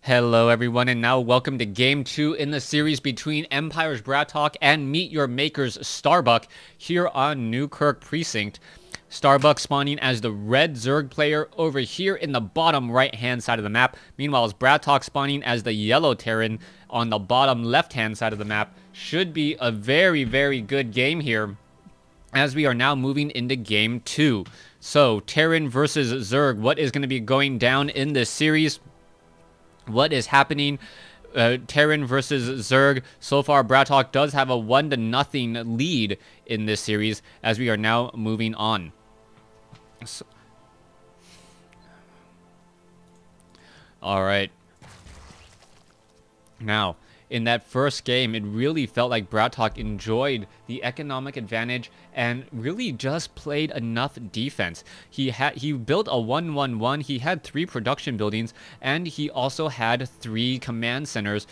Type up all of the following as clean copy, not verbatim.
Hello everyone, and now welcome to Game 2 in the series between Empire's Bratok and Meet Your Maker's Starbuck here on Newkirk Precinct. Starbuck spawning as the red Zerg player over here in the bottom right-hand side of the map. Meanwhile, Bratok spawning as the yellow Terran on the bottom left-hand side of the map. Should be a very, very good game here, as we are now moving into Game 2. So, Terran versus Zerg, what is going to be going down in this series? What is happening? Terran versus Zerg. So far, Bratok does have a 1-0 lead in this series, as we are now moving on. So, all right. Now, in that first game, it really felt like Bratok enjoyed the economic advantage and really just played enough defense. He built a 1-1-1. He had 3 production buildings, and he also had 3 command centers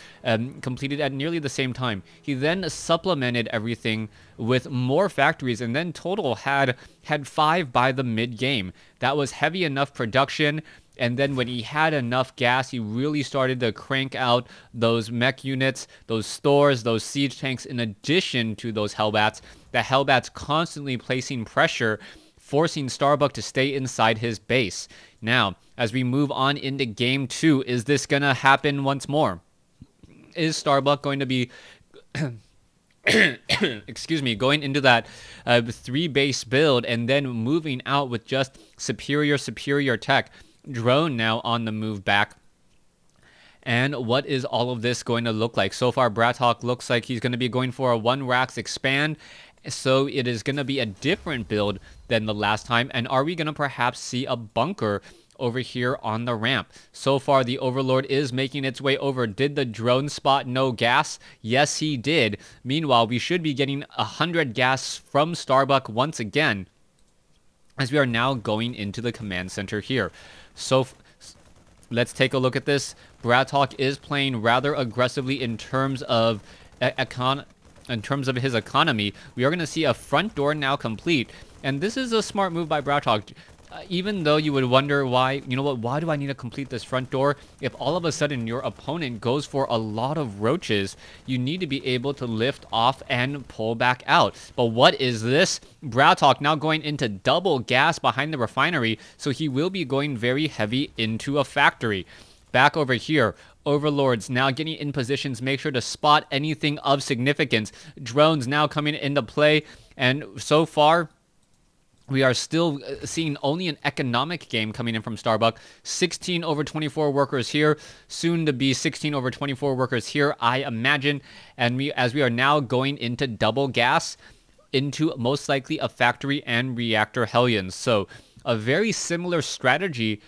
completed at nearly the same time. He then supplemented everything with more factories, and then total had 5 by the mid game. That was heavy enough production. And then when he had enough gas, he really started to crank out those mech units, those stores, those siege tanks, in addition to those Hellbats. The Hellbats constantly placing pressure, forcing Starbuck to stay inside his base. Now, as we move on into Game 2, is this going to happen once more? Is Starbuck going to be... excuse me, going into that 3-base build and then moving out with just superior tech? Drone now on the move back. And what is all of this going to look like? So far, Bratok looks like he's going to be going for a 1-Rax expand. So it is going to be a different build than the last time. And are we going to perhaps see a bunker over here on the ramp? So far, the Overlord is making its way over. Did the drone spot no gas? Yes, he did. Meanwhile, we should be getting 100 gas from Starbuck once again, as we are now going into the command center here. So let's take a look at this. Bratok is playing rather aggressively in terms of his economy. We are going to see a front door now complete, and this is a smart move by Bratok. Even though you would wonder why, why do I need to complete this front door? If all of a sudden your opponent goes for a lot of roaches, you need to be able to lift off and pull back out. But what is this? Bratok now going into double gas behind the refinery, so he will be going very heavy into a factory. Back over here, Overlords now getting in positions, make sure to spot anything of significance. Drones now coming into play, and so far, we are still seeing only an economic game coming in from Starbuck. 16 over 24 workers here, soon to be 16 over 24 workers here, I imagine. And as we are now going into double gas, into most likely a factory and reactor Hellions. So a very similar strategy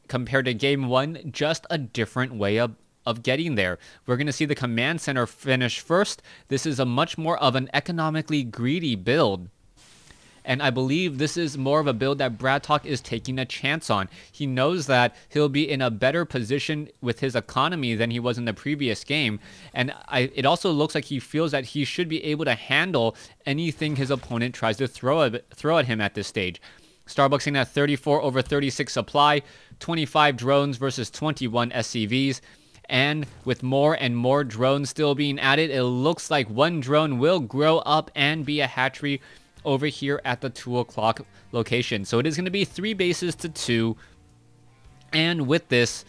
compared to Game 1, just a different way of getting there. We're going to see the command center finish first. This is a much more of an economically greedy build. And I believe this is more of a build that Bratok is taking a chance on. He knows that he'll be in a better position with his economy than he was in the previous game. And it also looks like he feels that he should be able to handle anything his opponent tries to throw at him at this stage. Starbucks in at 34 over 36 supply, 25 drones versus 21 SCVs. And with more and more drones still being added, it looks like one drone will grow up and be a hatchery over here at the 2 o'clock location. So it is going to be 3 bases to 2. And with this,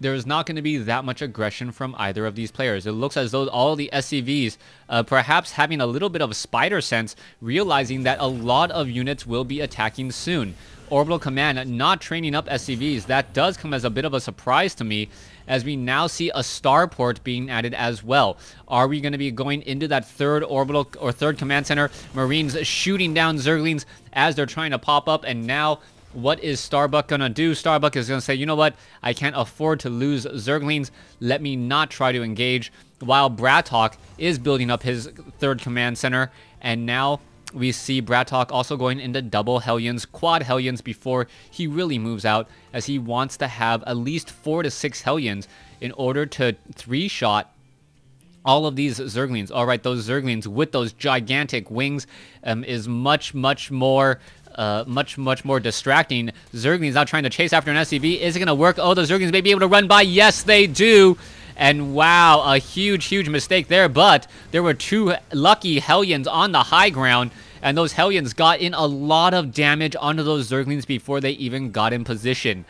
there's not going to be that much aggression from either of these players. It looks as though all the SCVs, perhaps having a little bit of spider sense, realizing that a lot of units will be attacking soon. Orbital Command not training up SCVs. That does come as a bit of a surprise to me, as we now see a starport being added as well. Are we going to be going into that third orbital or third command center? Marines shooting down Zerglings as they're trying to pop up, and now what is Starbuck going to do? Starbuck is going to say, you know what? I can't afford to lose Zerglings. Let me not try to engage, while Bratok is building up his third command center, and now we see Bratok also going into double Hellions, quad Hellions before he really moves out, as he wants to have at least 4 to 6 Hellions in order to 3-shot all of these Zerglings. All right, those Zerglings with those gigantic wings is much more much more distracting. Zerglings now trying to chase after an SCV. Is it going to work? Oh, the Zerglings may be able to run by. Yes, they do. And wow, a huge mistake there. But there were 2 lucky Hellions on the high ground. And those Hellions got in a lot of damage onto those Zerglings before they even got in position.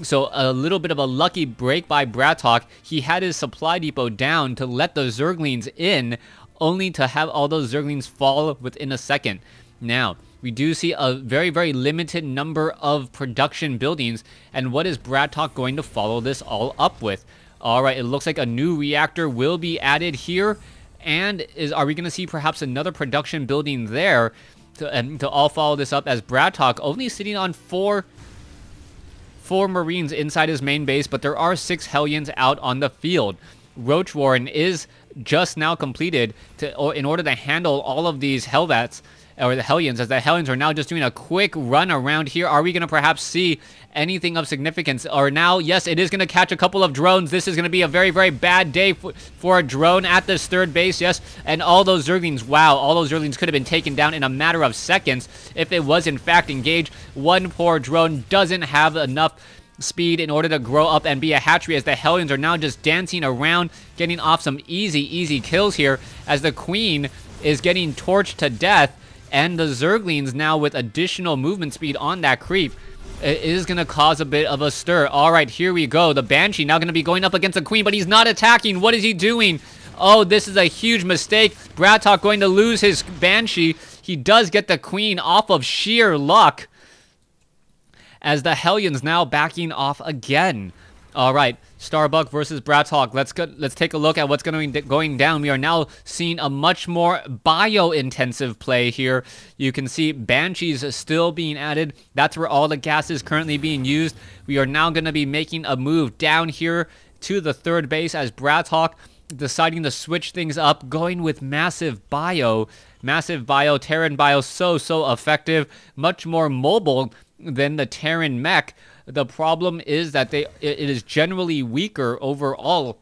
So a little bit of a lucky break by Bratok. He had his supply depot down to let the Zerglings in, only to have all those Zerglings fall within a second. Now, we do see a very limited number of production buildings. And what is Bratok going to follow this all up with? Alright, it looks like a new reactor will be added here. And are we going to see perhaps another production building there to all follow this up, as Bratok only sitting on 4 Marines inside his main base, but there are 6 Hellions out on the field. Roach Warren is just now completed in order to handle all of these Hellbats, or the Hellions, as the Hellions are now just doing a quick run around here. Are we going to perhaps see anything of significance? Or now, yes, it is going to catch a couple of drones. This is going to be a very bad day for a drone at this 3rd base, yes. And all those Zerglings, wow, all those Zerglings could have been taken down in a matter of seconds if it was in fact engaged. One poor drone doesn't have enough speed in order to grow up and be a hatchery, as the Hellions are now just dancing around, getting off some easy kills here, as the Queen is getting torched to death. And the Zerglings now with additional movement speed on that creep, it is going to cause a bit of a stir. Alright, here we go. The Banshee now going to be going up against the Queen, but he's not attacking. What is he doing? Oh, this is a huge mistake. Bratok going to lose his Banshee. He does get the Queen off of sheer luck, as the Hellions now backing off again. Alright, Starbuck versus Bratok. Let's take a look at what's going down. We are now seeing a much more bio-intensive play here. You can see Banshees still being added. That's where all the gas is currently being used. We are now going to be making a move down here to the 3rd base, as Bratok deciding to switch things up, going with massive bio. Massive bio, Terran bio, so effective. Much more mobile than the Terran mech. The problem is that it is generally weaker overall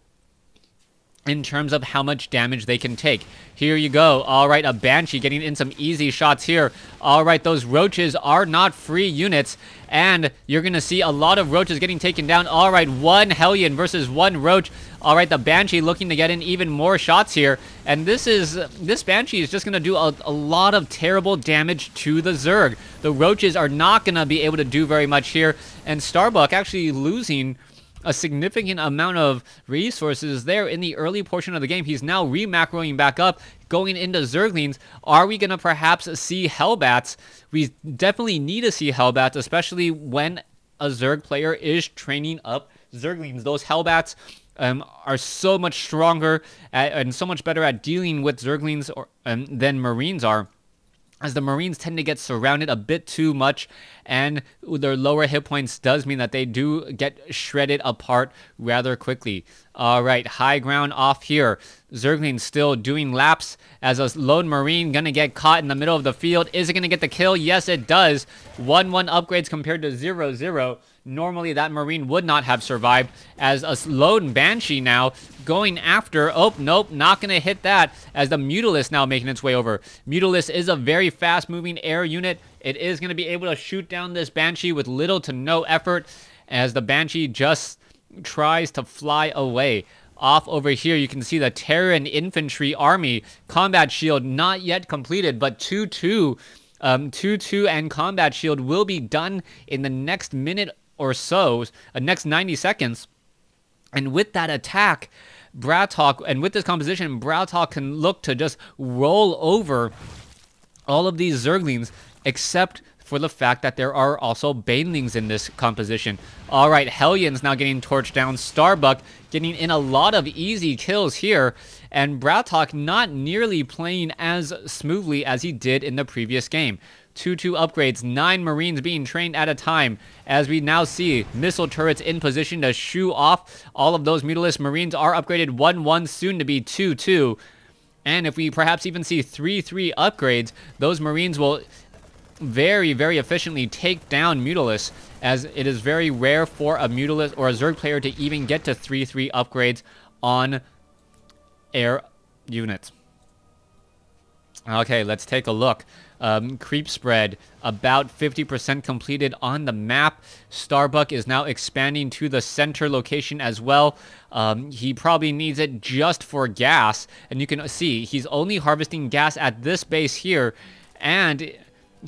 in terms of how much damage they can take. Here you go. Alright, a Banshee getting in some easy shots here. Alright, those Roaches are not free units, and you're going to see a lot of Roaches getting taken down. Alright, 1 Hellion versus 1 Roach. Alright, the Banshee looking to get in even more shots here. And this Banshee is just going to do a lot of terrible damage to the Zerg. The Roaches are not going to be able to do very much here. And Starbuck actually losing a significant amount of resources there in the early portion of the game. He's now re-macroing back up, going into Zerglings. Are we going to perhaps see Hellbats? We definitely need to see Hellbats, especially when a Zerg player is training up Zerglings. Those Hellbats are so much stronger and so much better at dealing with Zerglings than Marines are, as the Marines tend to get surrounded a bit too much, and their lower hit points does mean that they do get shredded apart rather quickly. Alright, high ground off here. Zerglings still doing laps, as a lone Marine gonna get caught in the middle of the field. Is it gonna get the kill? Yes, it does. 1-1 upgrades compared to 0-0. Normally that Marine would not have survived, as a lone Banshee now going after. Oh, nope, not going to hit that, as the Mutalisk now making its way over. Mutalisk is a very fast moving air unit. It is going to be able to shoot down this Banshee with little to no effort, as the Banshee just tries to fly away. Off over here, you can see the Terran infantry army. Combat shield not yet completed, but 2-2. 2-2 and combat shield will be done in the next minute or so, next 90 seconds. And with that attack, Bratok, and with this composition, Bratok can look to just roll over all of these Zerglings, except for the fact that there are also Banelings in this composition. Alright, Hellions now getting torched down. Starbuck getting in a lot of easy kills here, and Bratok not nearly playing as smoothly as he did in the previous game. 2-2 upgrades, 9 Marines being trained at a time, as we now see missile turrets in position to shoo off all of those Mutalisk. Marines are upgraded 1-1, soon to be 2-2. And if we perhaps even see 3-3 upgrades, those Marines will very efficiently take down Mutalisk, as it is very rare for a Mutalisk or a Zerg player to even get to 3-3 upgrades on air units. Okay, let's take a look. Creep spread, about 50% completed on the map. Starbuck is now expanding to the center location as well. He probably needs it just for gas. And you can see he's only harvesting gas at this base here. And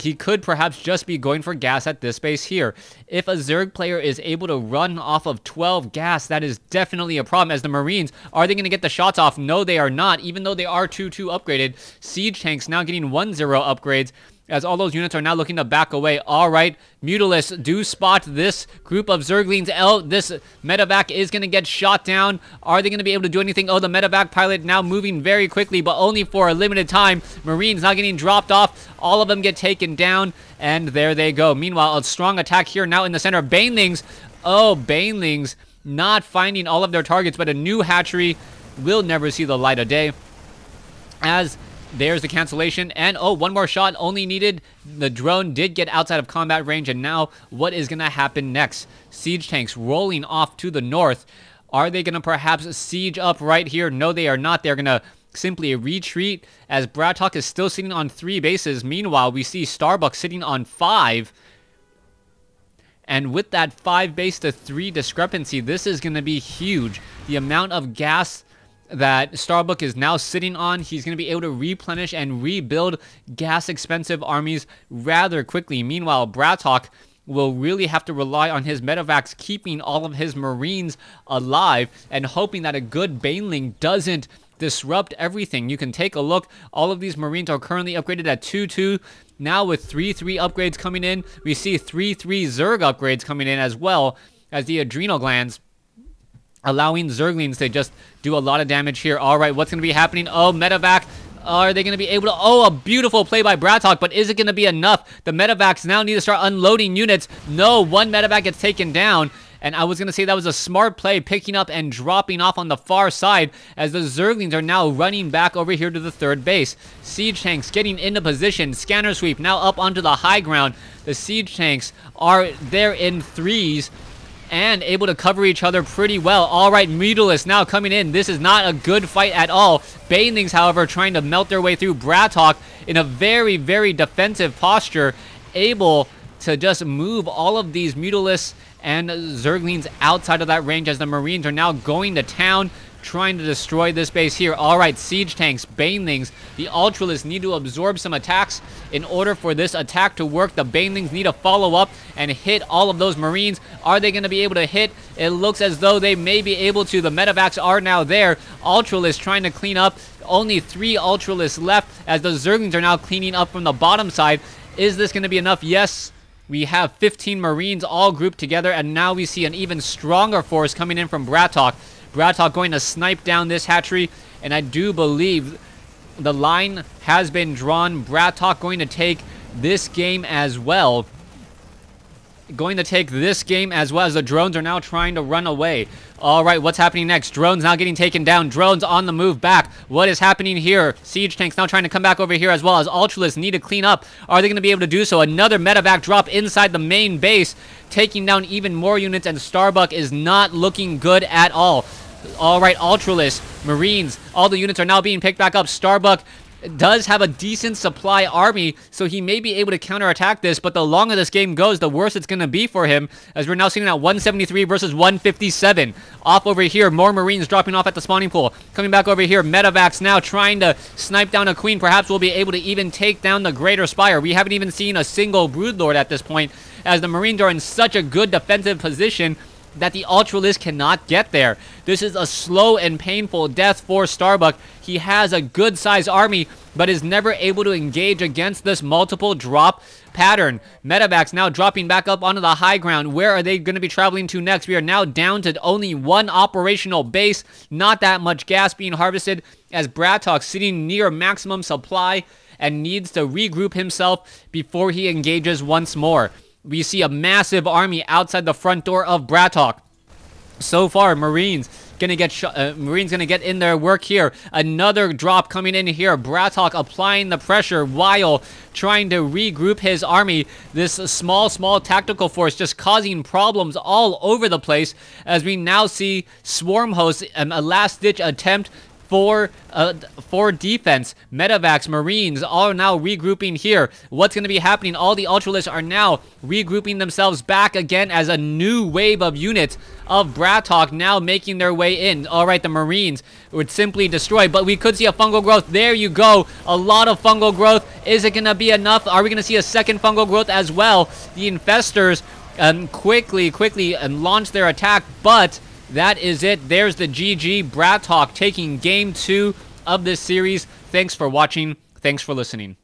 he could perhaps just be going for gas at this base here. If a Zerg player is able to run off of 12 gas, that is definitely a problem. As the Marines, are they going to get the shots off? No, they are not, even though they are 2-2 upgraded. Siege tanks now getting 1-0 upgrades, as all those units are now looking to back away. All right, Mutalists do spot this group of Zerglings. This medevac is going to get shot down. Are they going to be able to do anything? Oh, the medevac pilot now moving very quickly, but only for a limited time. Marines now getting dropped off. All of them get taken down, and there they go. Meanwhile, a strong attack here now in the center. Banelings. Oh, Banelings not finding all of their targets, but a new hatchery will never see the light of day. As there's the cancellation, and oh, one more shot only needed. The drone did get outside of combat range, and now what is going to happen next? Siege tanks rolling off to the north. Are they going to perhaps siege up right here? No, they are not. They're going to simply retreat, as Bratok is still sitting on 3 bases. Meanwhile, we see Starbuck sitting on 5. And with that 5 base to 3 discrepancy, this is going to be huge. The amount of gas that Starbuck is now sitting on, he's going to be able to replenish and rebuild gas-expensive armies rather quickly. Meanwhile, Bratok will really have to rely on his medevacs keeping all of his Marines alive and hoping that a good Baneling doesn't disrupt everything. You can take a look. All of these Marines are currently upgraded at 2-2. Now with 3-3 upgrades coming in, we see 3-3 Zerg upgrades coming in, as well as the adrenal glands, allowing Zerglings to just do a lot of damage here. All right, what's going to be happening? Oh, medevac. Are they going to be able to... Oh, a beautiful play by Bratok, but is it going to be enough? The medevacs now need to start unloading units. No, one medevac gets taken down. And I was going to say that was a smart play, picking up and dropping off on the far side, as the Zerglings are now running back over here to the 3rd base. Siege tanks getting into position. Scanner sweep now up onto the high ground. The siege tanks are there in 3s and able to cover each other pretty well. All right, Mutalists now coming in. This is not a good fight at all. Banelings, however, trying to melt their way through. Bratok in a very, very defensive posture, able to just move all of these Mutalists and Zerglings outside of that range, as the Marines are now going to town, trying to destroy this base here. All right, siege tanks, Banelings, the Ultralists need to absorb some attacks. In order for this attack to work, the Banelings need to follow up and hit all of those Marines. Are they going to be able to hit? It looks as though they may be able to. The medevacs are now there. Ultralists trying to clean up. Only 3 Ultralists left, as the Zerglings are now cleaning up from the bottom side. Is this going to be enough? Yes. We have 15 Marines all grouped together, and now we see an even stronger force coming in from Bratok. Bratok going to snipe down this hatchery, and I do believe the line has been drawn. Bratok going to take this game as well. As the drones are now trying to run away. All right, what's happening next? Drones now getting taken down. Drones on the move back. What is happening here? Siege tanks now trying to come back over here, as well as Ultralists need to clean up. Are they going to be able to do so? Another medevac drop inside the main base, taking down even more units, and Starbuck is not looking good at all. All right, Ultralists, Marines, all the units are now being picked back up. Starbuck does have a decent supply army, so he may be able to counterattack this, but the longer this game goes, the worse it's going to be for him, as we're now sitting at 173 versus 157. Off over here, more Marines dropping off at the spawning pool. Coming back over here, medevacs now trying to snipe down a queen. Perhaps we'll be able to even take down the Greater Spire. We haven't even seen a single Broodlord at this point, as the Marines are in such a good defensive position that the Ultralists cannot get there. This is a slow and painful death for Starbuck. He has a good sized army, but is never able to engage against this multiple drop pattern. Medevacs now dropping back up onto the high ground. Where are they going to be traveling to next? We are now down to only 1 operational base. Not that much gas being harvested, as Bratok sitting near maximum supply and needs to regroup himself before he engages once more. We see a massive army outside the front door of Bratok. So far, Marines gonna get in their work here. Another drop coming in here. Bratok applying the pressure while trying to regroup his army. This small tactical force just causing problems all over the place, as we now see Swarm Hosts, a last-ditch attempt for defense. Medevacs, Marines, all are now regrouping here. What's going to be happening? All the Ultralists are now regrouping themselves back again as a new wave of units of Bratok now making their way in. All right, the Marines would simply destroy, but we could see a fungal growth. There you go. A lot of fungal growth. Is it going to be enough? Are we going to see a second fungal growth as well? The Infestors quickly launch their attack, but that is it. There's the GG. Bratok taking game 2 of this series. Thanks for watching. Thanks for listening.